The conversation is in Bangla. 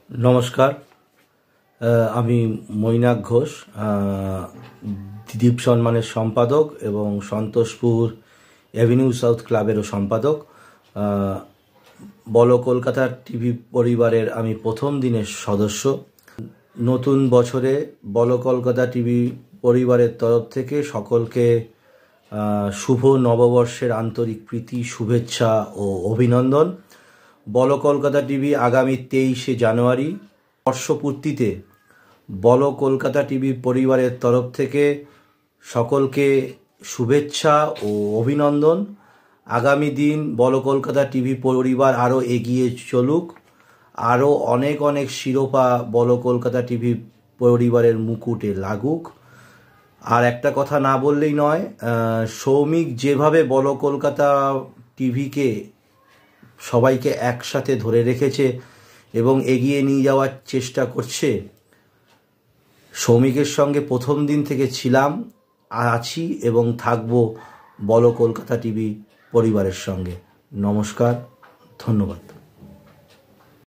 নমস্কার। আমি মৈনাক ঘোষ, দ্বীপ সম্মানের সম্পাদক এবং সন্তোষপুর অ্যাভিনিউ সাউথ ক্লাবেরও সম্পাদক। বলো কলকাতা টিভি পরিবারের আমি প্রথম দিনের সদস্য। নতুন বছরে বলো কলকাতা টিভি পরিবারের তরফ থেকে সকলকে শুভ নববর্ষের আন্তরিক প্রীতি, শুভেচ্ছা ও অভিনন্দন। বলো কলকাতা টিভি আগামী 23শে জানুয়ারি বর্ষপূর্তিতে বলো কলকাতা টিভি পরিবারের তরফ থেকে সকলকে শুভেচ্ছা ও অভিনন্দন। আগামী দিন বলো কলকাতা টিভি পরিবার আরও এগিয়ে চলুক, আরও অনেক অনেক শিরোপা বলো কলকাতা টিভি পরিবারের মুকুটে লাগুক। আর একটা কথা না বললেই নয়, সৌমিক যেভাবে বলো কলকাতা টিভিকে সবাইকে একসাথে ধরে রেখেছে এবং এগিয়ে নিয়ে যাওয়ার চেষ্টা করছে, সৌমিকের সঙ্গে প্রথম দিন থেকে ছিলাম, আছি এবং থাকবো বলো কলকাতা টিভি পরিবারের সঙ্গে। নমস্কার, ধন্যবাদ।